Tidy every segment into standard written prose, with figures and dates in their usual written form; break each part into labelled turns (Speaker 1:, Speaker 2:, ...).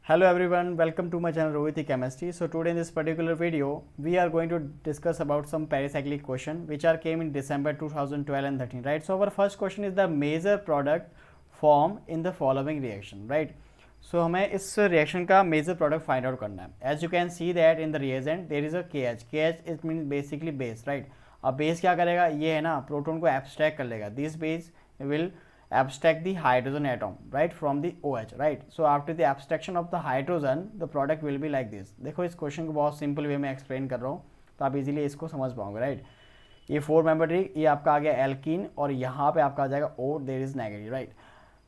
Speaker 1: Hello everyone, welcome to my channel Rohiti Chemistry. So today in this particular video, we are going to discuss about some pericyclic question which are came in December 2012 and 13, right? So our first question is the major product form in the following reaction, right? So हमें इस reaction का major product find out करना है. As you can see that in the reagent there is a KH. KH it means basically base, right? अब base क्या करेगा? ये है ना proton को abstract कर लेगा. This base will abstract the hydrogen atom right from the OH, right? So after the abstraction of the hydrogen the product will be like this. देखो इस क्वेश्चन को बहुत सिंपल वे में एक्सप्लेन कर रहा हूँ तो आप इजीली इसको समझ पाओगे, राइट? ये 4 मेंबर रिंग, ये आपका आ गया एल्कीन और यहाँ पे आपका आ जाएगा O, there is negative, right?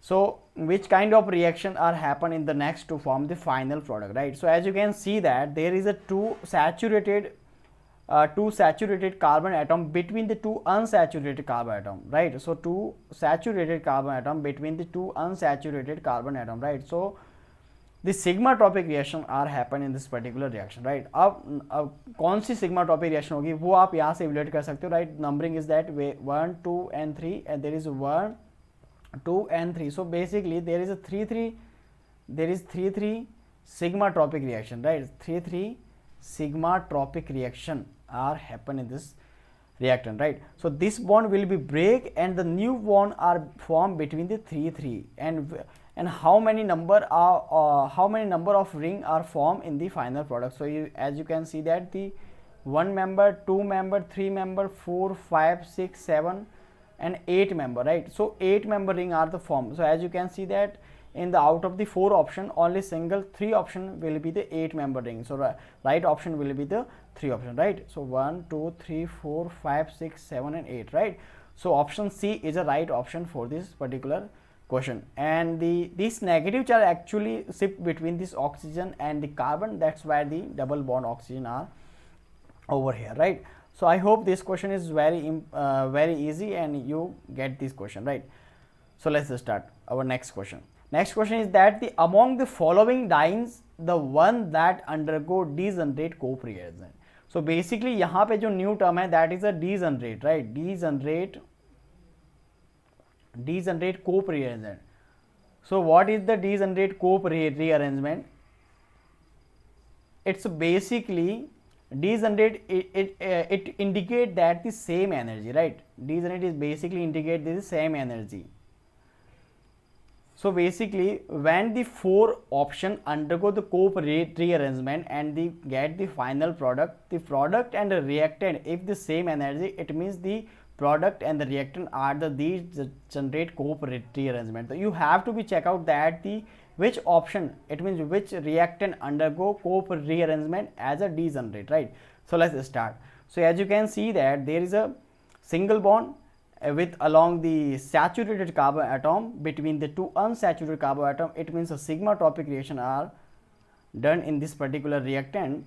Speaker 1: So which kind of reaction are happen in the next to form the final product, right? So as you can see that there is a two saturated carbon atom between the two unsaturated carbon atom, right? So two saturated carbon atom between the two unsaturated carbon atom, right? So the sigma tropic reaction are happen in this particular reaction, right? अब कौन सी sigma tropic reaction होगी वो आप यहाँ से evaluate कर सकते हो, right? Numbering is that way 1 2 and 3 and there is 1 2 and 3. So basically there is a 3 sigma tropic reaction, right? 3 sigma tropic reaction are happen in this reactant, right? So this bond will be break and the new bond are formed between the 3 and how many number of ring are formed in the final product. So as you can see that the 1 member, 2 member, 3 member, 4 5 6 7 and 8 member, right? So 8 member ring are the form. So as you can see that in the out of the 4 option only single 3 option will be the 8 member ring. So right option will be the 3 option, right? So 1 2 3 4 5 6 7 and 8, right? So option C is a right option for this particular question. And this negative charge actually shift between this oxygen and the carbon, that's why the double bond oxygen are over here, right? So I hope this question is very easy and you get this question, right? So let's start our next question. Next question is that the among the following dienes the one that undergo degenerate co-reagent. So basically यहाँ पे जो new term है that is a degenerate, right? Degenerate co-reagent. So what is the degenerate co-rearrangement? It's basically degenerate, it indicate that the same energy, right? Degenerate is basically indicate the same energy. So basically when the 4 option undergo the co-rearrangement and they get the final product, the product and the reactant if the same energy, it means the product and the reactant are the degenerate co-rearrangement. So you have to be check out that the which option, it means which reactant undergo co-rearrangement as a degenerate, right? So let's start. So as you can see that there is a single bond with along the saturated carbon atom between the two unsaturated carbon atom, it means a sigma tropic reaction are done in this particular reactant.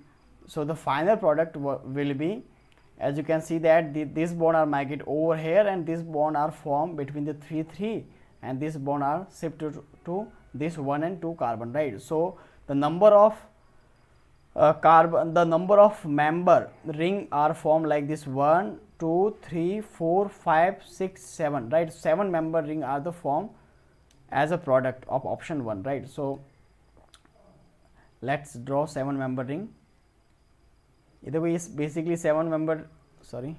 Speaker 1: So the final product will be, as you can see that this bond are migrate over here and this bond are formed between the 3 and this bond are shifted to this 1 and 2 carbon, right? So the number of member ring are formed like this 1 2 3 4 5 6 7, right? 7 member ring are the form as a product of option 1, right? So let's draw 7 member ring. Either way is basically 7 member, sorry,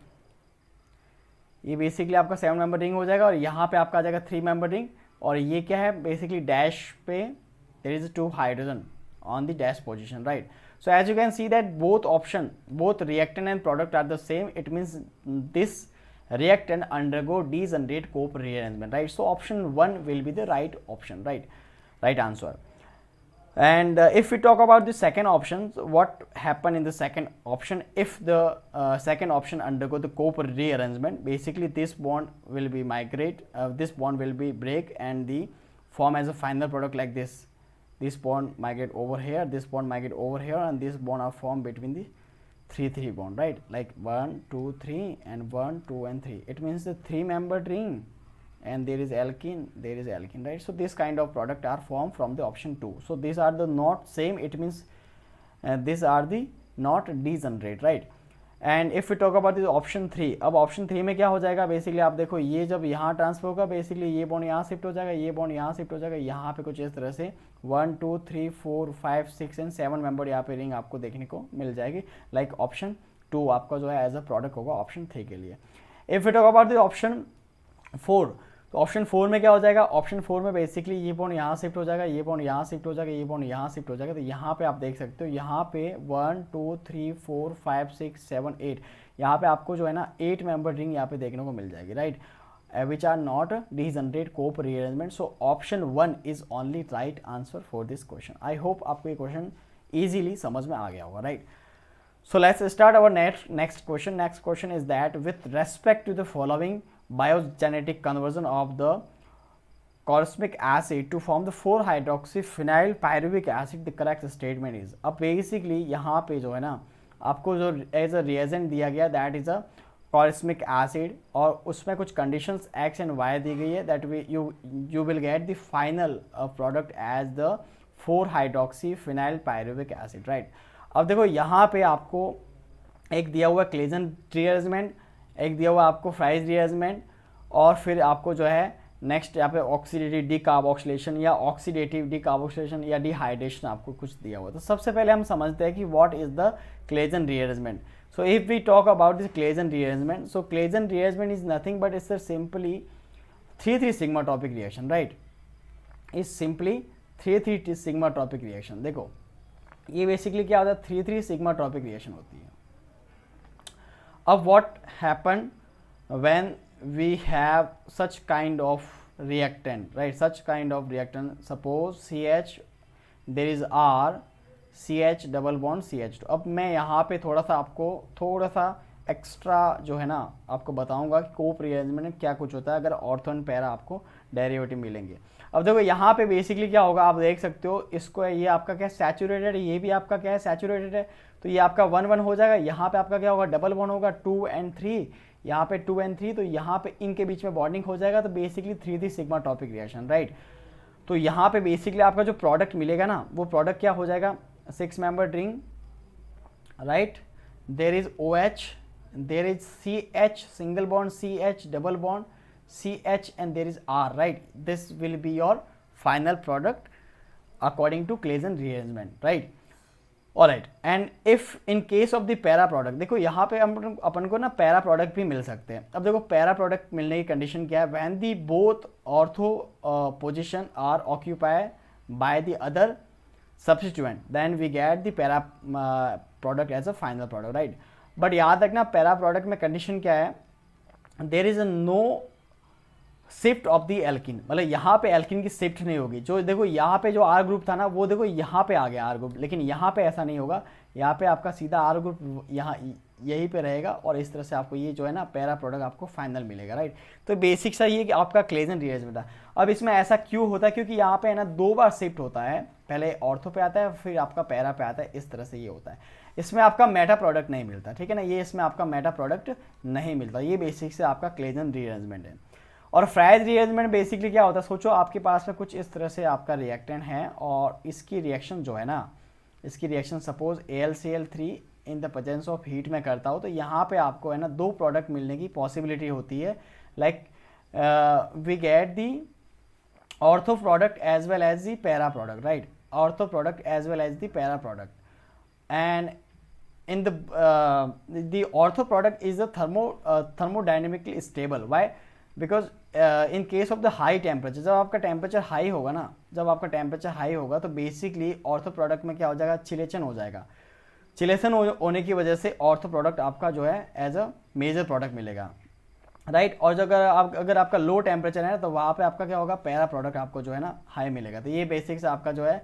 Speaker 1: ये basically आपका 7 member ring हो जाएगा और यहाँ पे आपका आ जाएगा 3 मेंबर रिंग और ये क्या है बेसिकली डैश पे there is 2 hydrogen on the dash position, right? So as you can see that both option, both reactant and product are the same, it means this reactant undergo degenerate co-rearrangement, right? So option 1 will be the right option, right answer. And if we talk about the second option, so what happened in the second option if the second option undergo the co-rearrangement, basically this bond will be migrate, this bond will be break and the form as a final product like this. This bond migrate over here, this bond migrate over here and this bond are formed between the 3 bond, right? Like 1 2 3 and 1 2 and 3, it means the 3 membered ring and there is alkene, right? So this kind of product are formed from the option 2. So these are the not same, it means these are the not degenerate, right? And if you talk about this option 3, अब option 3 में क्या हो जाएगा, basically आप देखो ये जब यहाँ ट्रांसफर होगा बेसिकली ये बॉन्ड यहाँ शिफ्ट हो जाएगा, ये बॉन्ड यहाँ शिफ्ट हो जाएगा, यहाँ पे कुछ इस तरह से 1 2 3 4 5 6 एंड 7 मेंबर यहाँ पे रिंग आपको देखने को मिल जाएगी। लाइक ऑप्शन 2 आपका जो है एज अ प्रोडक्ट होगा ऑप्शन 3 के लिए। If you talk about the option 4, तो ऑप्शन 4 में क्या हो जाएगा, ऑप्शन 4 में बेसिकली ये बॉन्ड यहाँ शिफ्ट हो जाएगा, ये बॉन्ड यहाँ शिफ्ट हो जाएगा, ये बॉन्ड यहाँ शिफ्ट हो जाएगा। तो यहाँ पे आप देख सकते हो यहाँ पे 1 2 3 4 5 6 7 8, यहाँ पे आपको जो है ना 8 मेंबर रिंग यहाँ पे देखने को मिल जाएगी, right, which are not degenerate Cope rearrangement. So option 1 is only right answer for this question. I hope आपको ये क्वेश्चन ईजिली समझ में आ गया होगा, right. So let's start our next question. Next question is that with respect to the following biogenetic conversion of the cosmic acid to form the 4-hydroxyphenyl pyruvic acid, the correct statement is। अब basically यहाँ पे जो है ना आपको जो as a reagent दिया गया that is a cosmic acid और उसमें कुछ conditions x and y दी गई है that you will get the final product as the 4-hydroxyphenyl pyruvic acid, right। अब देखो यहाँ पे आपको एक दिया हुआ क्लेजन रीअरेंजमेंट, एक दिया हुआ आपको फ्राइज रीअरेंजमेंट, और फिर आपको जो है नेक्स्ट यहाँ पे ऑक्सीडेटिव डीकार्बोक्सिलेशन या ऑक्सीडेटिव डीकार्बोक्सिलेशन या डिहाइड्रेशन आपको कुछ दिया हुआ। तो सबसे पहले हम समझते हैं कि what is the Claisen rearrangement. So if we talk about this Claisen rearrangement, so Claisen rearrangement is nothing but it's simply 3 sigmatropic reaction, right, is simply 3 sigmatropic reaction. देखो ये बेसिकली क्या होता है, 3 sigmatropic reaction होती है। अब what happen when we have such kind of reactant, right, such kind of reactant, suppose CH there is R CH double bond CH2। अब मैं यहाँ पे थोड़ा सा एक्स्ट्रा जो है ना आपको बताऊंगा कि कोप रीअरेंजमेंट में क्या कुछ होता है अगर ऑर्थो एंड पैरा आपको डेरिवेटिव मिलेंगे। अब देखो यहाँ पे बेसिकली क्या होगा, आप देख सकते हो इसको, ये आपका क्या सैचुरेटेड है, ये भी आपका क्या है सैचुरेटेड है, तो ये आपका 1 1 हो जाएगा। यहाँ पे आपका क्या होगा, डबल बॉन्ड होगा 2 and 3, यहाँ पे 2 and 3, तो यहाँ पे इनके बीच में बॉन्डिंग हो जाएगा। तो basically 3 sigmatropic reaction, right. तो यहाँ पे बेसिकली आपका जो प्रोडक्ट मिलेगा ना वो प्रोडक्ट क्या हो जाएगा, 6 member ring, right, there is OH, there is CH single bond, CH double bond, CH, and there is R, right. This will be your final product according to Claisen rearrangement, right. Alright, and if in case of the para product, देखो यहाँ पे अपन को ना para product भी मिल सकते हैं। अब देखो पैरा प्रोडक्ट मिलने की कंडीशन क्या है, when the both ortho position are occupied by the other substituent, then we get the para product as a final product, right। But याद रखना पैरा प्रोडक्ट में कंडीशन क्या है, there is no shift of the alkene, मतलब यहाँ पे alkene की shift नहीं होगी। जो देखो यहाँ पे जो आर ग्रुप था ना वो देखो यहाँ पे आ गया आर ग्रुप, लेकिन यहाँ पे ऐसा नहीं होगा, यहाँ पे आपका सीधा आर ग्रुप यहाँ यहीं पे रहेगा और इस तरह से आपको ये जो है ना पैरा प्रोडक्ट आपको फाइनल मिलेगा, राइट। तो बेसिक सा ये कि आपका क्लेजन रीअरेंजमेंट है। अब इसमें ऐसा क्यों होता है, क्योंकि यहाँ पे है ना 2 बार शिफ्ट होता है, पहले ऑर्थो पे आता है फिर आपका पैरा पे आता है, इस तरह से ये होता है। इसमें आपका मेटा प्रोडक्ट नहीं मिलता, ठीक है ना, ये इसमें आपका मेटा प्रोडक्ट नहीं मिलता। ये बेसिक से आपका क्लेजन रीअरेंजमेंट है। और फ्राइज रीअरेंजमेंट बेसिकली क्या होता है, सोचो आपके पास में कुछ इस तरह से आपका रिएक्टेंट है और इसकी रिएक्शन जो है ना, इसकी reaction suppose AlCl3 in the presence of heat में करता हो, तो यहाँ पे आपको है ना 2 प्रोडक्ट मिलने की पॉसिबिलिटी होती है। Like we get the ortho product as well as the para product, right, ortho product as well as the para product, and in the ortho product is a thermodynamically stable. Why? Because in case of the high temperature, जब आपका temperature high होगा ना, जब आपका temperature high होगा तो basically ortho product में क्या हो जाएगा, चिलेशन हो जाएगा। चिलेशन होने की वजह से ऑर्थो प्रोडक्ट आपका जो है एज अ मेजर प्रोडक्ट मिलेगा, राइट। और जो अगर आपका लो टेम्परेचर है तो वहाँ पे आपका क्या होगा, पैरा प्रोडक्ट आपको जो है ना हाई मिलेगा। तो ये बेसिक से आपका जो है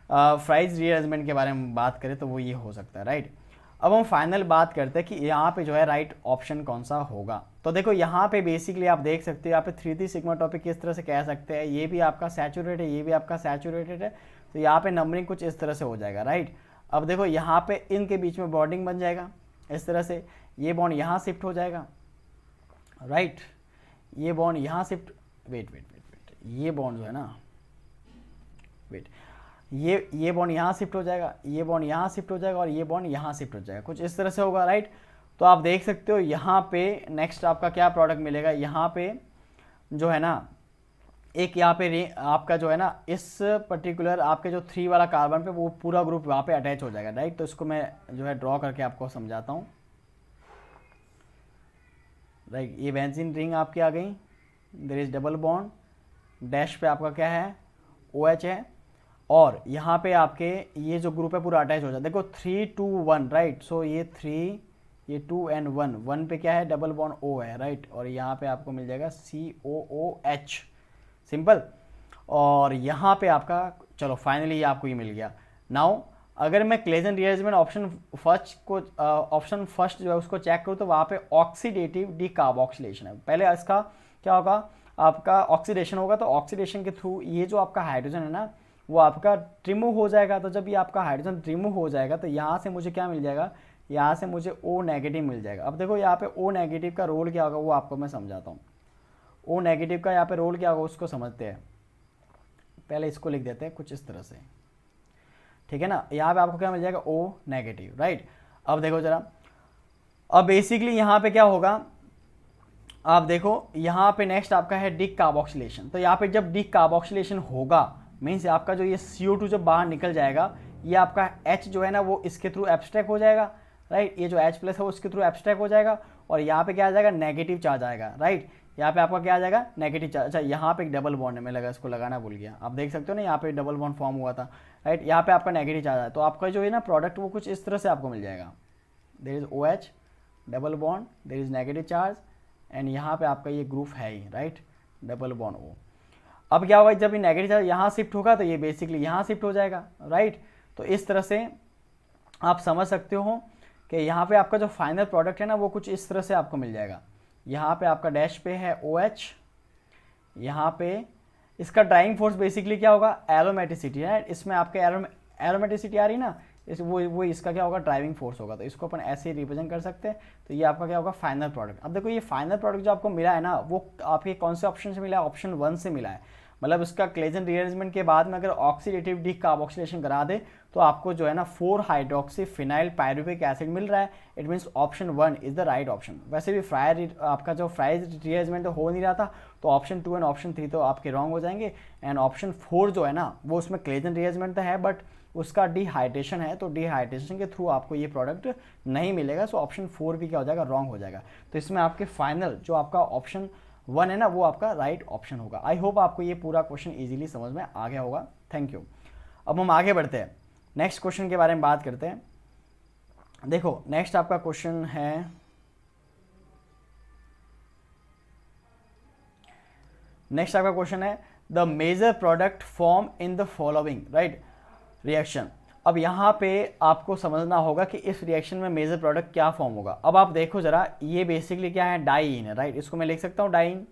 Speaker 1: फ्राइज रीअरेंजमेंट के बारे में बात करें तो वो ये हो सकता है, राइट। अब हम फाइनल बात करते हैं कि यहाँ पे जो है राइट ऑप्शन कौन सा होगा। तो देखो यहाँ पे बेसिकली आप देख सकते हो, यहाँ पे 3 सिग्मा टॉपिक किस तरह से कह सकते हैं, ये भी आपका सैचुरेटेड है, ये भी आपका सैचुरेटेड है, तो यहाँ पे नंबरिंग कुछ इस तरह से हो जाएगा, राइट। अब देखो यहाँ पे इनके बीच में बॉन्डिंग बन जाएगा इस तरह से, ये बॉन्ड यहाँ शिफ्ट हो जाएगा, राइट, ये बॉन्ड यहाँ शिफ्ट, वेट, ये बॉन्ड जो है ना, वेट, ये बॉन्ड यहाँ शिफ्ट हो जाएगा, ये बॉन्ड यहाँ शिफ्ट हो जाएगा और ये बॉन्ड यहाँ शिफ्ट हो जाएगा, कुछ इस तरह से होगा, राइट। तो आप देख सकते हो यहाँ पे नेक्स्ट आपका क्या प्रोडक्ट मिलेगा, यहाँ पे जो है ना एक यहाँ पे आपका जो है ना इस पर्टिकुलर आपके जो 3 वाला कार्बन पे वो पूरा ग्रुप वहाँ पे अटैच हो जाएगा, राइट। तो इसको मैं जो है ड्रॉ करके आपको समझाता हूँ, राइट। ये बेंजीन रिंग आपकी आ गई, there is double bond, dash पे आपका क्या है OH है, और यहाँ पे आपके ये जो ग्रुप है पूरा अटैच हो जाता है। देखो 3 2 1, राइट। सो ये 3, ये 2 एंड 1, 1 पे क्या है डबल बॉन्ड O है, राइट। और यहाँ पे आपको मिल जाएगा COOH, सिंपल। और यहाँ पे आपका चलो फाइनली आपको ये मिल गया। नाउ अगर मैं क्लेजन रीअरेंजमेंट ऑप्शन फर्स्ट जो है उसको चेक करूँ तो वहाँ पे ऑक्सीडेटिव डीकार्बोक्सिलेशन है। पहले इसका क्या होगा, आपका ऑक्सीडेशन होगा, तो ऑक्सीडेशन के थ्रू ये जो आपका हाइड्रोजन है ना वो आपका रिमूव हो जाएगा। तो जब ये आपका हाइड्रोजन रिमूव हो जाएगा तो यहाँ से मुझे क्या मिल जाएगा, यहाँ से मुझे O नेगेटिव मिल जाएगा। अब देखो यहाँ पे O नेगेटिव का रोल क्या होगा वो आपको मैं समझाता हूँ। O नेगेटिव का यहाँ पे रोल क्या होगा उसको समझते हैं। पहले इसको लिख देते हैं कुछ इस तरह से, ठीक है ना। यहाँ पे आपको क्या मिल जाएगा O नेगेटिव, राइट। अब देखो जरा, अब बेसिकली यहाँ पे क्या होगा, आप देखो यहाँ पे नेक्स्ट आपका है डीकार्बोक्सिलेशन। तो यहाँ पे जब डीकार्बोक्सिलेशन होगा मीन्स आपका जो ये CO2 जब बाहर निकल जाएगा, ये आपका H जो है ना वो इसके थ्रू एब्स्ट्रैक्ट हो जाएगा, राइट। ये जो H प्लस है वो इसके थ्रू एब्स्ट्रैक्ट हो जाएगा, और यहाँ पे क्या आ जाएगा नेगेटिव चार्ज आएगा, राइट। यहाँ पे आपका क्या आ जाएगा नेगेटिव चार्ज। अच्छा यहाँ पे एक डबल बॉन्ड है, मैं लगा इसको लगाना भूल गया। आप देख सकते हो ना यहाँ पे डबल बॉन्ड फॉर्म हुआ था, राइट। यहाँ पे आपका नेगेटिव चार्ज आया, तो आपका जो है ना प्रोडक्ट वो कुछ इस तरह से आपको मिल जाएगा। There is OH double bond, there is negative charge, and यहाँ पे आपका ये ग्रुप है ही, राइट, डबल बॉन्ड O। अब क्या होगा, जब ये नेगेटिव चार्ज यहाँ शिफ्ट होगा तो ये बेसिकली यहाँ शिफ्ट हो जाएगा, राइट। तो इस तरह से आप समझ सकते हो कि यहाँ पे आपका जो फाइनल प्रोडक्ट है ना वो कुछ इस तरह से आपको मिल जाएगा। यहाँ पे आपका डैश पे है OH, यहाँ पे इसका ड्राइविंग फोर्स बेसिकली क्या होगा एरोमेटिसिटी, राइट। इसमें आपके एरोमेटिसिटी आ रही ना, इस वो इसका क्या होगा ड्राइविंग फोर्स होगा। तो इसको अपन ऐसे ही रिप्रेजेंट कर सकते हैं। तो ये आपका क्या होगा फाइनल प्रोडक्ट। अब देखो ये फाइनल प्रोडक्ट जो आपको मिला है ना वो आपके कौन से ऑप्शन से मिला है, ऑप्शन 1 से मिला है। मतलब इसका क्लेजन रीअरेंजमेंट के बाद में अगर ऑक्सीडेटिव डीकार्बोक्सिलेशन करा दे तो आपको जो है ना 4 हाइड्रोक्सी फिनाइल पायरुविक एसिड मिल रहा है। It means option 1 is the right option. वैसे भी आपका जो फ्राइज रीअरेंजमेंट हो नहीं रहा था, तो ऑप्शन 2 एंड ऑप्शन 3 तो आपके रॉन्ग हो जाएंगे, एंड ऑप्शन 4 जो है ना वो उसमें क्लेजन रीअरेंजमेंट तो है बट उसका डिहाइड्रेशन है, तो डिहाइड्रेशन के थ्रू आपको ये प्रोडक्ट नहीं मिलेगा। सो ऑप्शन 4 भी क्या हो जाएगा रॉन्ग हो जाएगा। तो इसमें आपके फाइनल जो आपका ऑप्शन 1 है ना वो आपका राइट ऑप्शन होगा। आई होप आपको ये पूरा क्वेश्चन इजीली समझ में आ गया होगा। Thank you. अब हम आगे बढ़ते हैं, नेक्स्ट क्वेश्चन के बारे में बात करते हैं। देखो नेक्स्ट आपका क्वेश्चन है, नेक्स्ट आपका क्वेश्चन है the major product form in the following, right, reaction. अब यहाँ पे आपको समझना होगा कि इस रिएक्शन में मेजर प्रोडक्ट क्या फॉर्म होगा। अब आप देखो जरा, ये बेसिकली क्या है डाईन है, राइट। इसको मैं लिख सकता हूँ डाईन,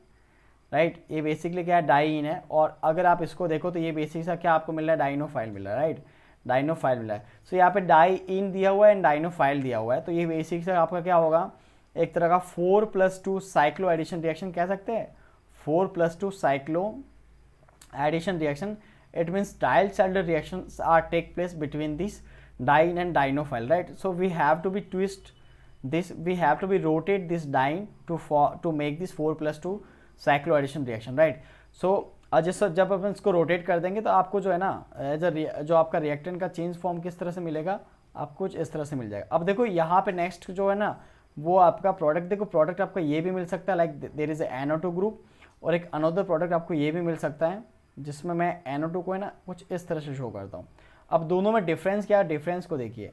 Speaker 1: राइट। ये बेसिकली क्या है डाईन है, और अगर आप इसको देखो तो ये बेसिक सा क्या आपको मिल रहा है डाइनोफाइल मिल रहा है, राइट, डाइनोफाइल मिल रहा है। सो यहाँ पे डाईन दिया हुआ है एंड डाइनोफाइल दिया हुआ है, तो ये बेसिक सा आपका क्या होगा एक तरह का 4+2 साइक्लो एडिशन रिएक्शन कह सकते हैं। 4+2 cycloaddition reaction, it means diol-Chandler reactions are take place between this diene and dienophile, right. So we have to be twist this, we have to be rotate this diene to make this 4+2 cycloaddition reaction, right. So जब अपन इसको rotate कर देंगे तो आपको जो है ना जो आपका रिएक्टेंट का चेंज फॉर्म किस तरह से मिलेगा, आपको कुछ इस तरह से मिल जाएगा। अब देखो यहाँ पे नेक्स्ट जो है ना वो आपका प्रोडक्ट, देखो प्रोडक्ट आपका ये भी मिल सकता है like there is NO2 group, और एक अनदर प्रोडक्ट आपको ये भी मिल सकता है जिसमें मैं NO2 को है ना कुछ इस तरह से शो करता हूँ। अब दोनों में डिफरेंस क्या है, डिफरेंस को देखिए।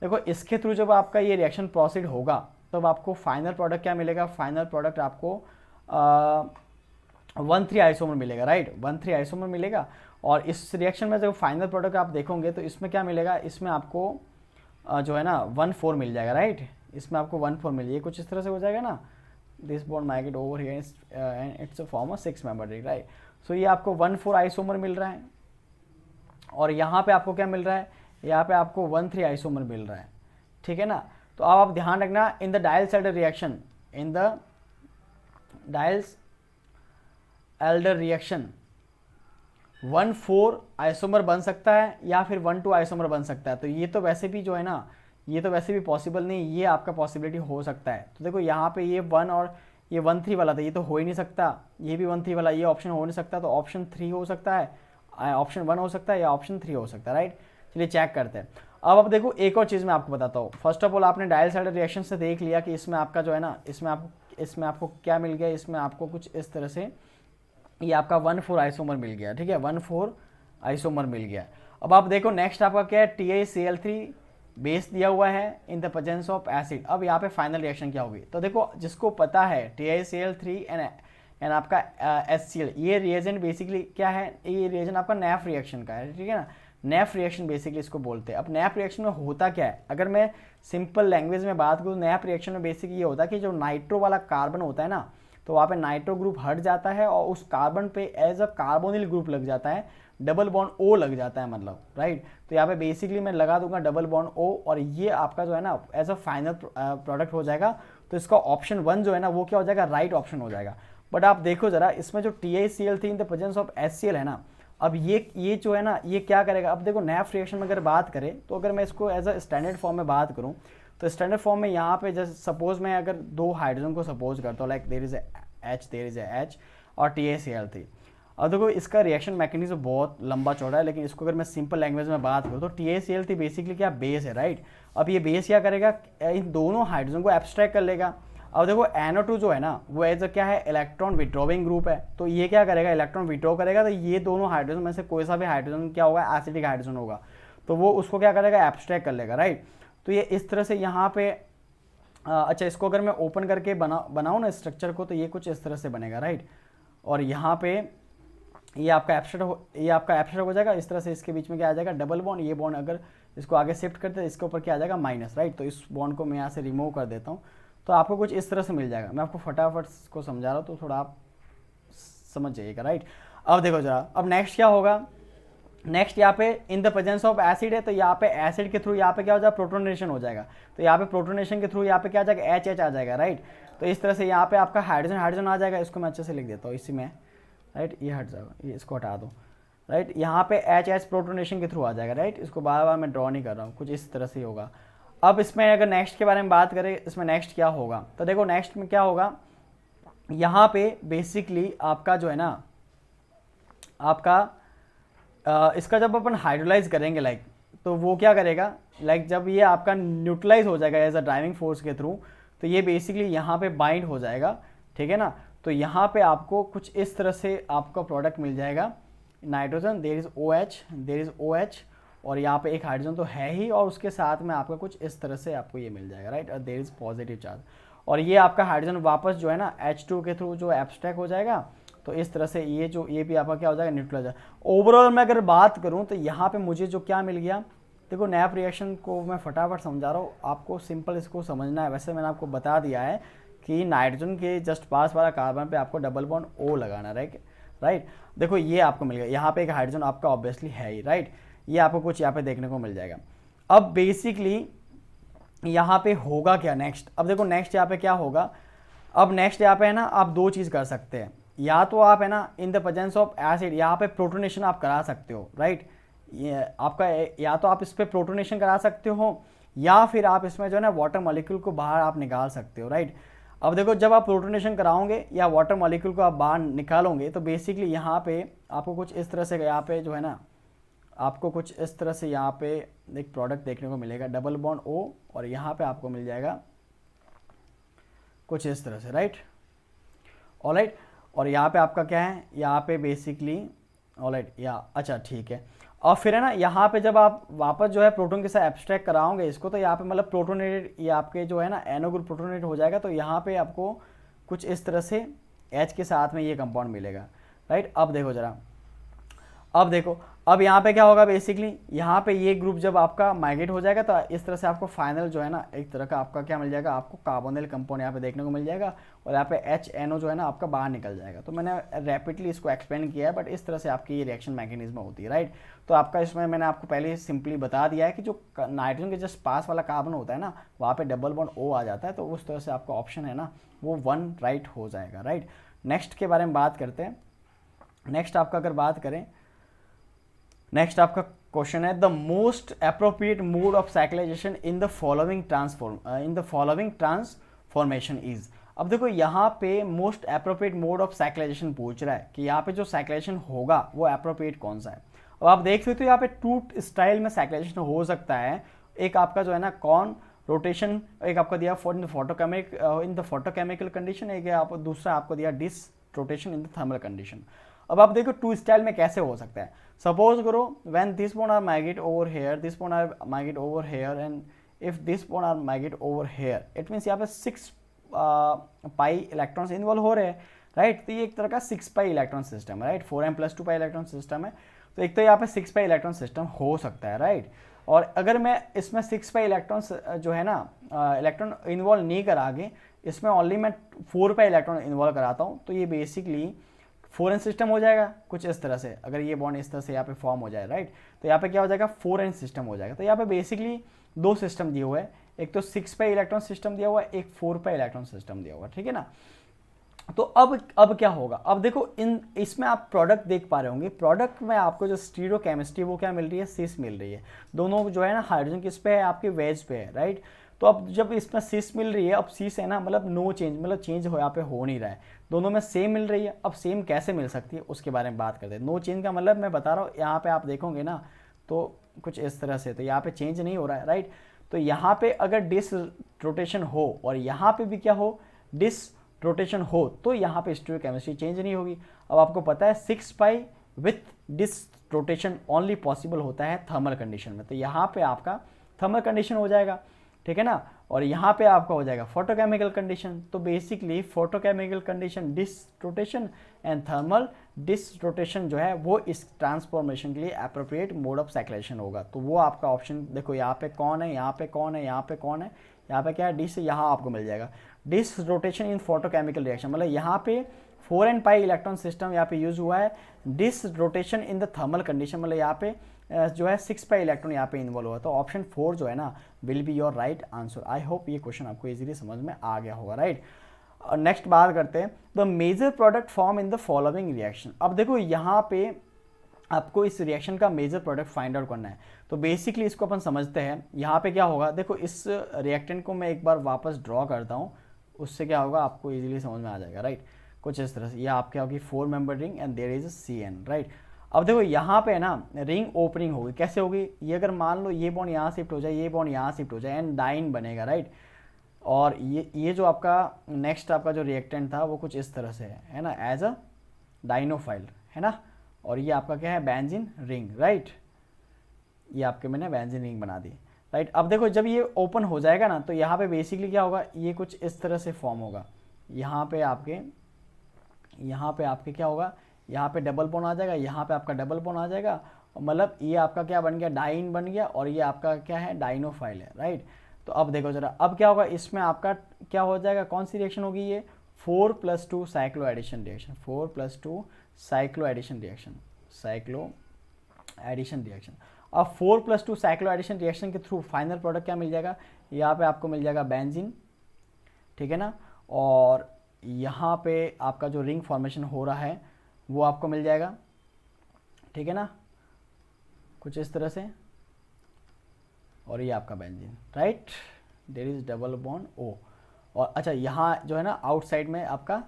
Speaker 1: देखो इसके थ्रू जब आपका ये रिएक्शन प्रोसीड होगा तब आपको फाइनल प्रोडक्ट क्या मिलेगा, फाइनल प्रोडक्ट आपको 1,3 आइसोमर मिलेगा, राइट, 1,3 आइसोमर मिलेगा। और इस रिएक्शन में जब फाइनल प्रोडक्ट आप देखोगे तो इसमें क्या मिलेगा, इसमें आपको जो है ना 1,4 मिल जाएगा, राइट। इसमें आपको 1,4 मिल जाएगा, कुछ इस तरह से हो जाएगा ना, this bond migrate over here and it's a form of 6 member ring, right. So ये आपको 1,4 आइसोमर मिल रहा है, और यहाँ पे आपको क्या मिल रहा है, यहाँ पे आपको 1,3 आइसोमर मिल रहा है, ठीक है ना। तो अब आप ध्यान रखना इन द डायल-Chandler रिएक्शन, इन द डायल-Chandler रिएक्शन 1,4 आइसोमर बन सकता है या फिर 1,2 आइसोमर बन सकता है। तो ये तो वैसे भी जो है ना ये तो वैसे भी पॉसिबल नहीं, ये आपका पॉसिबिलिटी हो सकता है। तो देखो यहाँ पे ये 1 और ये 1 3 वाला था, ये तो हो ही नहीं सकता, ये भी 1 3 वाला, ये ऑप्शन हो नहीं सकता, तो ऑप्शन 3 हो सकता है, ऑप्शन 1 हो सकता है या ऑप्शन 3 हो सकता है, राइट। चलिए चेक करते हैं। अब देखो एक और चीज़ मैं आपको बताता हूँ। फर्स्ट ऑफ ऑल आपने डायल साइड रिएक्शन से देख लिया कि इसमें आपका जो है ना, इसमें आपको क्या मिल गया, इसमें आपको कुछ इस तरह से ये आपका 1,4 आइसोमर मिल गया, ठीक है, 1,4 आइसोमर मिल गया। अब आप देखो नेक्स्ट आपका क्या है, TiCl3 बेस दिया हुआ है in the presence of acid. अब यहाँ पे फाइनल रिएक्शन क्या होगी, तो देखो जिसको पता है TiCl3 एंड आपका HCl, ये रिएजेंट बेसिकली क्या है, ये रिएजेंट आपका नैफ रिएक्शन का है, ठीक है ना। नैफ रिएक्शन बेसिकली इसको बोलते हैं। अब नैफ रिएक्शन में होता क्या है, अगर मैं सिंपल लैंग्वेज में बात करूँ, नैफ रिएक्शन में बेसिकली ये होता है कि जो नाइट्रो वाला कार्बन होता है ना, तो वहाँ पे नाइट्रो ग्रुप हट जाता है और उस कार्बन पे एज अ कार्बोनिल ग्रुप लग जाता है, डबल बॉन्ड O लग जाता है, मतलब राइट। तो यहाँ पे बेसिकली मैं लगा दूंगा डबल बॉन्ड O और ये आपका जो है ना एज अ फाइनल प्रोडक्ट हो जाएगा। तो इसका ऑप्शन 1 जो है ना वो क्या हो जाएगा, राइट ऑप्शन हो जाएगा। बट आप देखो जरा, इसमें जो TiCl3 in the presence of HCl है ना, अब ये जो है ना ये क्या करेगा। अब देखो नैफ रिएक्शन में अगर बात करें, तो अगर मैं इसको एज अ स्टैंडर्ड फॉर्म में बात करूँ, तो स्टैंडर्ड फॉर्म में यहाँ पे जैसे सपोज मैं अगर 2 हाइड्रोजन को सपोज करता हूँ, लाइक देयर इज H और TiCl3। अब देखो इसका रिएक्शन मैकेनिज्म बहुत लंबा चौड़ा है, लेकिन इसको अगर मैं सिंपल लैंग्वेज में बात करूँ तो TiCl3 बेसिकली क्या बेस है, राइट। अब ये बेस क्या करेगा, इन दोनों हाइड्रोजन को एब्स्ट्रैक्ट कर लेगा। अब देखो NO2 जो है ना वो एज अ क्या है, इलेक्ट्रॉन विड्रॉविंग ग्रुप है, तो ये क्या करेगा, इलेक्ट्रॉन विड्रॉ करेगा। तो ये दोनों हाइड्रोजन में से कोई सा भी हाइड्रोजन क्या होगा, एसिडिक हाइड्रोजन होगा, तो वो उसको क्या करेगा, एब्स्ट्रैक्ट कर लेगा, राइट। तो ये इस तरह से यहाँ पे अच्छा इसको अगर मैं ओपन करके बनाऊँ ना स्ट्रक्चर को, तो ये कुछ इस तरह से बनेगा, राइट। और यहाँ पे ये आपका एब्स्ट्रैक्ट हो जाएगा इस तरह से। इसके बीच में क्या आ जाएगा, डबल बॉन्ड। ये बॉन्ड अगर इसको आगे शिफ्ट करते हैं, इसके ऊपर क्या आ जाएगा, माइनस, राइट। तो इस बॉन्ड को मैं यहाँ से रिमूव कर देता हूँ, तो आपको कुछ इस तरह से मिल जाएगा। मैं आपको फटाफट को समझा रहा हूँ, तो थोड़ा आप समझ जाइएगा, राइट। अब देखो जरा, अब नेक्स्ट क्या होगा, नेक्स्ट यहाँ पे in the presence of acid है, तो यहाँ पे एसिड के थ्रू यहाँ पे क्या हो जाएगा, प्रोटोनेशन हो जाएगा। तो यहाँ पे प्रोटोनेशन के थ्रू यहाँ पे क्या आ जाएगा, HH आ जाएगा, राइट। तो इस तरह से यहाँ पे आपका हाइड्रोजन आ जाएगा। इसको मैं अच्छे से लिख देता हूँ इसी में, राइट। ये हट जाएगा, ये इसको हटा दो, राइट। यहाँ पे HH प्रोटोनेशन के थ्रू आ जाएगा, राइट। इसको बार बार मैं ड्रॉ नहीं कर रहा हूँ, कुछ इस तरह से होगा। अब इसमें अगर नेक्स्ट के बारे में बात करें, इसमें नेक्स्ट क्या होगा, तो देखो नेक्स्ट में क्या होगा, यहाँ पे बेसिकली आपका जो है ना, आपका इसका जब अपन हाइड्रोलाइज करेंगे लाइक, तो वो क्या करेगा, लाइक जब ये आपका न्यूट्रलाइज हो जाएगा एज अ ड्राइविंग फोर्स के थ्रू, तो ये बेसिकली यहाँ पे बाइंड हो जाएगा, ठीक है ना। तो यहाँ पे आपको कुछ इस तरह से आपका प्रोडक्ट मिल जाएगा, नाइट्रोजन, देयर इज OH और यहाँ पे एक हाइड्रोजन तो है ही, और उसके साथ में आपका कुछ इस तरह से आपको ये मिल जाएगा, राइट। और देयर इज पॉजिटिव चार्ज, और ये आपका हाइड्रोजन वापस जो है ना H2 के थ्रू जो एब्स्ट्रैक्ट हो जाएगा। तो इस तरह से ये भी आपका क्या हो जाएगा, न्यूट्रलाइज। ओवरऑल मैं अगर बात करूँ तो यहाँ पे मुझे जो क्या मिल गया, देखो नैप रिएक्शन को मैं फटाफट समझा रहा हूँ, आपको सिंपल इसको समझना है। वैसे मैंने आपको बता दिया है कि नाइट्रोजन के जस्ट पास वाला कार्बन पे आपको डबल बॉन्ड O लगाना है, राइट। देखो ये आपको मिल गया, यहाँ पे एक हाइड्रोजन आपका ऑब्वियसली है ही, राइट। ये आपको कुछ यहाँ पे देखने को मिल जाएगा। अब बेसिकली यहाँ पे होगा क्या नेक्स्ट, अब देखो नेक्स्ट यहाँ पे क्या होगा। अब नेक्स्ट यहाँ पे है ना, आप 2 चीज़ कर सकते हैं, या तो आप है ना in the presence of acid यहाँ पे प्रोटोनेशन आप करा सकते हो, राइट। ये आपका या तो आप इस पर प्रोटोनेशन करा सकते हो, या फिर आप इसमें जो है ना वाटर मॉलिक्यूल को बाहर आप निकाल सकते हो, राइट। अब देखो जब आप प्रोटोनेशन कराओगे या वाटर मॉलिक्यूल को आप बाहर निकालोगे, तो बेसिकली यहाँ पे आपको कुछ इस तरह से यहाँ पे जो है ना, आपको कुछ इस तरह से यहाँ पे एक प्रोडक्ट देखने को मिलेगा, डबल बॉन्ड O, और यहाँ पे आपको मिल जाएगा कुछ इस तरह से, राइट, ऑलराइट। और यहाँ पे आपका क्या है, यहाँ पे बेसिकली ऑलराइट, या अच्छा ठीक है। और फिर है ना यहाँ पे जब आप वापस जो है प्रोटॉन के साथ एब्स्ट्रैक्ट कराओगे इसको, तो यहाँ पे मतलब प्रोटोनेटेड, ये आपके जो है ना NO ग्रुप प्रोटोनेट हो जाएगा। तो यहाँ पे आपको कुछ इस तरह से H के साथ में ये कंपाउंड मिलेगा, राइट। अब देखो जरा, अब देखो अब यहाँ पे क्या होगा, बेसिकली यहाँ पे ये ग्रुप जब आपका माइग्रेट हो जाएगा, तो इस तरह से आपको फाइनल जो है ना एक तरह का आपका क्या मिल जाएगा, आपको कार्बोनिल कंपाउंड यहाँ पे देखने को मिल जाएगा, और यहाँ पे HNO जो है ना आपका बाहर निकल जाएगा। तो मैंने रैपिडली इसको एक्सप्लेन किया है, बट इस तरह से आपकी ये रिएक्शन मैकेनिज्म होती है, राइट। तो आपका इसमें मैंने आपको पहले सिंपली बता दिया है कि जो नाइट्रोजन के जस्ट पास वाला कार्बन होता है ना, वहाँ पे डबल बॉन्ड O आ जाता है, तो उस तरह से आपका ऑप्शन है ना वो 1 राइट हो जाएगा, राइट। नेक्स्ट के बारे में बात करते हैं। नेक्स्ट आपका अगर बात करें, नेक्स्ट आपका क्वेश्चन है the most appropriate mode of cyclisation in the following transformation is. अब देखो यहाँ पे most appropriate mode of cyclisation पूछ रहा है कि यहाँ पे जो साइक्लाइजेशन होगा वो अप्रोप्रिएट कौन सा है। अब आप देख सकते हो यहाँ पे टू स्टाइल में साइक्लाइजेशन हो सकता है। एक आपका जो है ना कॉन रोटेशन, एक आपका दिया इन द फोटोकेमिकल कंडीशन, एक आप दूसरा आपको दिया disrotation in the thermal condition. अब आप देखो टू स्टाइल में कैसे हो सकता है। सपोज करो when this bond are migrate over here, this bond are migrate over here, and if this bond are migrate over here, it means यहाँ पे 6 पाई इलेक्ट्रॉन्स इन्वॉल्व हो रहे हैं, राइट। तो ये एक तरह का 6 पाई इलेक्ट्रॉन सिस्टम है, right. 4m+2 pi electron system है, तो एक तो यहाँ पे 6 पाई इलेक्ट्रॉन सिस्टम हो सकता है, राइट। और अगर मैं इसमें 6 पाई इलेक्ट्रॉन्स जो है ना इलेक्ट्रॉन इन्वॉल्व नहीं करा के इसमें ओनली मैं 4 पाई इलेक्ट्रॉन इन्वॉल्व कराता हूँ, तो ये बेसिकली 4n सिस्टम हो जाएगा कुछ इस तरह से। अगर ये बॉन्ड इस तरह से यहाँ पे फॉर्म हो जाए, राइट, तो यहाँ पे क्या हो जाएगा 4n सिस्टम हो जाएगा। तो यहाँ पे बेसिकली 2 सिस्टम दिए हुए हैं, एक तो 6 पाई इलेक्ट्रॉन सिस्टम दिया हुआ है, एक 4 पाई इलेक्ट्रॉन सिस्टम दिया हुआ है, ठीक है ना। तो अब क्या होगा, अब देखो इसमें आप प्रोडक्ट देख पा रहे होंगे। प्रोडक्ट में आपको जो स्टीरियोकेमिस्ट्री वो क्या मिल रही है, सिस मिल रही है। दोनों जो है ना हाइड्रोजन किस पे है, आपके वेज पे है, राइट। तो अब जब इसमें सिस मिल रही है, अब सिस है ना मतलब नो चेंज, मतलब चेंज हो यहाँ पे हो नहीं रहा है, दोनों में सेम मिल रही है। अब सेम कैसे मिल सकती है उसके बारे में बात करते हैं। नो चेंज का मतलब मैं बता रहा हूँ, यहाँ पे आप देखोगे ना तो कुछ इस तरह से, तो यहाँ पे चेंज नहीं हो रहा है, राइट। तो यहाँ पे अगर डिस रोटेशन हो और यहाँ पे भी क्या हो, डिस रोटेशन हो, तो यहाँ पे स्टीरियोकेमिस्ट्री चेंज नहीं होगी। अब आपको पता है 6 pi with disrotation only possible होता है थर्मल कंडीशन में, तो यहाँ पे आपका थर्मल कंडीशन हो जाएगा, ठीक है ना। और यहाँ पे आपका हो जाएगा फोटोकेमिकल कंडीशन। तो basically photochemical condition disrotation and thermal disrotation जो है वो इस ट्रांसफॉर्मेशन के लिए अप्रोप्रिएट मोड ऑफ साइक्लाइजेशन होगा। तो वो आपका ऑप्शन देखो, यहाँ पे कौन है, यहाँ पे कौन है, यहाँ पे कौन है, यहाँ पे क्या है डिस, यहाँ आपको मिल जाएगा disrotation in photochemical reaction. मतलब यहाँ पे 4n पाई इलेक्ट्रॉन सिस्टम यहाँ पे यूज हुआ है। Disrotation in the thermal condition मतलब यहाँ पे जो है 6 पाई इलेक्ट्रॉन यहाँ पे इन्वॉल्व हुआ। तो ऑप्शन 4 जो है ना will be your right answer. I hope ये क्वेश्चन आपको इजीली समझ में आ गया होगा, राइट। नेक्स्ट बात करते हैं the major product form in the following reaction. अब देखो यहाँ पे आपको इस रिएक्शन का मेजर प्रोडक्ट फाइंड आउट करना है। तो बेसिकली इसको अपन समझते हैं। यहाँ पे क्या होगा, देखो इस रिएक्टेंट को मैं एक बार वापस ड्रॉ करता हूँ, उससे क्या होगा आपको इजीली समझ में आ जाएगा, राइट। कुछ इस तरह से यह आपके होगी 4 member ring and there is a CN, right. अब देखो यहाँ पे ना रिंग ओपनिंग होगी, कैसे होगी, ये अगर मान लो ये बॉन्ड यहाँ शिफ्ट हो जाए, ये बॉन्ड यहाँ शिफ्ट हो जाए एंड डाइन बनेगा, राइट। और ये जो आपका नेक्स्ट आपका जो रिएक्टेंट था वो कुछ इस तरह से है ना, एज अ डाइनोफाइल, है ना। और ये आपका क्या है, बेंजीन रिंग, राइट। ये आपके मैंने बेंजीन रिंग बना दी, राइट। अब देखो जब ये ओपन हो जाएगा ना तो यहाँ पे बेसिकली क्या होगा, ये कुछ इस तरह से फॉर्म होगा। यहाँ पे आपके क्या होगा, यहाँ पे डबल बॉन्ड आ जाएगा, यहाँ पे आपका डबल बॉन्ड आ जाएगा, मतलब ये आपका क्या बन गया, डाइन बन गया, और ये आपका क्या है, डाइनोफाइल है, राइट। तो अब देखो जरा, अब क्या होगा, इसमें आपका क्या हो जाएगा, कौन सी रिएक्शन होगी, ये 4+2 cycloaddition reaction, 4+2 cycloaddition reaction, cycloaddition reaction. अब 4+2 साइक्लो एडिशन रिएक्शन के थ्रू फाइनल प्रोडक्ट क्या मिल जाएगा, यहाँ पे आपको मिल जाएगा बेंजीन, ठीक है ना। और यहाँ पे आपका जो रिंग फॉर्मेशन हो रहा है वो आपको मिल जाएगा, ठीक है ना, कुछ इस तरह से। और ये आपका benzene, right, there is double bond O। और अच्छा यहाँ जो है ना आउटसाइड में आपका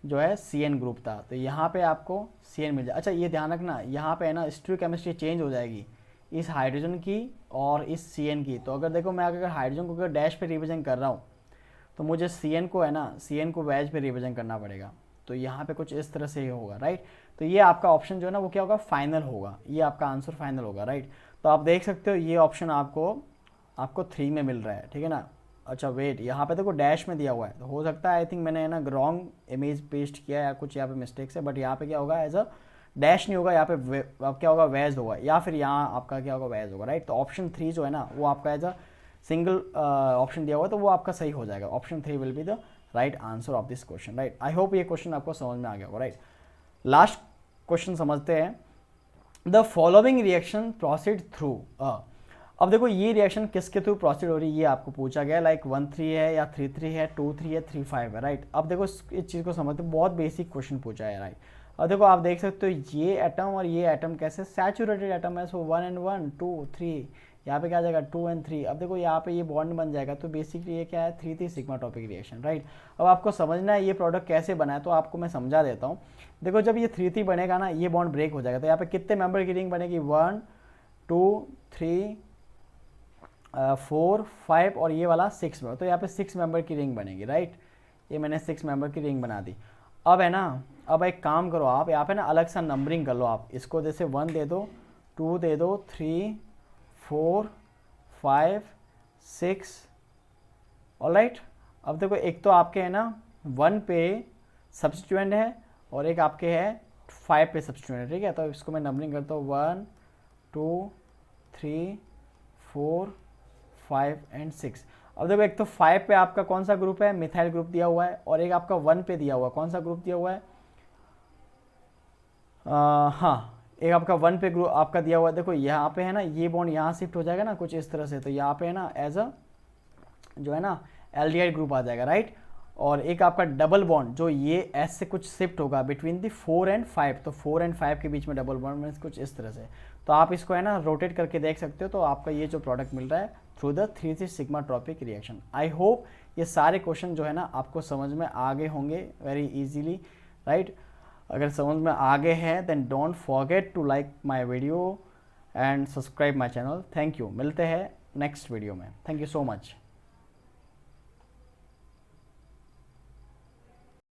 Speaker 1: जो है CN ग्रुप था, तो यहाँ पे आपको CN मिल जाए। अच्छा ये ध्यान रखना, यहाँ पे है ना स्टीरियोकेमिस्ट्री चेंज हो जाएगी इस हाइड्रोजन की और इस CN की। तो अगर देखो मैं अगर हाइड्रोजन को अगर डैश पे रिविजन कर रहा हूँ तो मुझे CN को है ना, CN को वैज पे रिविजन करना पड़ेगा। तो यहाँ पे कुछ इस तरह से ही होगा, राइट। तो ये आपका ऑप्शन जो है ना वो क्या होगा, फाइनल होगा, ये आपका आंसर फाइनल होगा, राइट। तो आप देख सकते हो ये ऑप्शन आपको 3 में मिल रहा है, ठीक है ना। अच्छा वेट, यहाँ पे देखो डैश में दिया हुआ है, तो हो सकता है आई थिंक मैंने है ना रॉन्ग इमेज पेस्ट किया या कुछ यहाँ पे मिस्टेक से, बट यहाँ पे क्या होगा, एज अ डैश नहीं होगा, यहाँ पे क्या होगा, वैज होगा, या फिर यहाँ आपका क्या होगा, वैज होगा, राइट। तो ऑप्शन 3 जो है ना वो आपका एज अ सिंगल ऑप्शन दिया हुआ है, तो वो आपका सही हो जाएगा। Option 3 will be the right answer of this question, right. I hope ये क्वेश्चन आपको समझ में आ गया होगा, राइट। लास्ट क्वेश्चन समझते हैं, the following reaction proceed through अब देखो ये रिएक्शन किसके थ्रू प्रोसीड हो रही है, ये आपको पूछा गया, लाइक 1,3 है या 3,3 है, 2,3 है, 3,5 है, राइट। अब देखो इस चीज़ को समझते, बहुत बेसिक क्वेश्चन पूछा है, राइट। और देखो आप देख सकते हो ये एटम और ये एटम कैसे सैचुरेटेड एटम है, सो 1 and 1 2 3, यहाँ पे क्या आ जाएगा 2 and 3। अब देखो यहाँ पे ये बॉन्ड बन जाएगा, तो बेसिकली ये क्या है 3 सिग्मा टॉपिक रिएक्शन, राइट। अब आपको समझना है ये प्रोडक्ट कैसे बना है, तो आपको मैं समझा देता हूँ। देखो जब ये 3 बनेगा ना, ये बॉन्ड ब्रेक हो जाएगा, तो यहाँ पे कितने मेंबर की रिंग बनेगी 1 2 3 4 5 और ये वाला 6 मेंबर, तो यहाँ पे 6 मेंबर की रिंग बनेगी, राइट। ये मैंने 6 मेंबर की रिंग बना दी। अब है ना, अब एक काम करो आप यहाँ पे ना अलग सा नंबरिंग कर लो आप इसको, जैसे 1 दे दो, 2 दे दो, 3 4 5 6, ऑलराइट। अब देखो एक तो आपके है ना 1 पे सब्स्टिट्यूएंट है और एक आपके है 5 पे सब्स्टिट्यूएंट है, ठीक है। तो इसको मैं नंबरिंग करता हूँ 1 2 3 4 5 एंड 6। अब देखो एक तो 5 पे आपका कौन सा ग्रुप है, मिथाइल ग्रुप दिया हुआ है, और एक आपका 1 पे दिया हुआ है, कौन सा ग्रुप दिया हुआ है, हाँ एक आपका 1 पे ग्रुप आपका दिया हुआ है। देखो यहाँ पे है ना ये बॉन्ड यहाँ शिफ्ट हो जाएगा ना कुछ इस तरह से, तो यहाँ पे है ना एज अ जो है ना एल्डिहाइड ग्रुप आ जाएगा, राइट। और एक आपका डबल बॉन्ड जो ये एस से कुछ शिफ्ट होगा बिटवीन दी 4 and 5, तो 4 and 5 के बीच में डबल बॉन्ड में कुछ इस तरह से। तो आप इसको है ना रोटेट करके देख सकते हो, तो आपका ये जो प्रोडक्ट मिल रहा है through the 3 sigmatropic reaction. I hope ये सारे क्वेश्चन जो है ना आपको समझ में आ गए होंगे वेरी इजीली, राइट। अगर समझ में आ गए हैं then don't forget to like my video and subscribe my channel. Thank you, मिलते हैं नेक्स्ट वीडियो में। Thank you so much.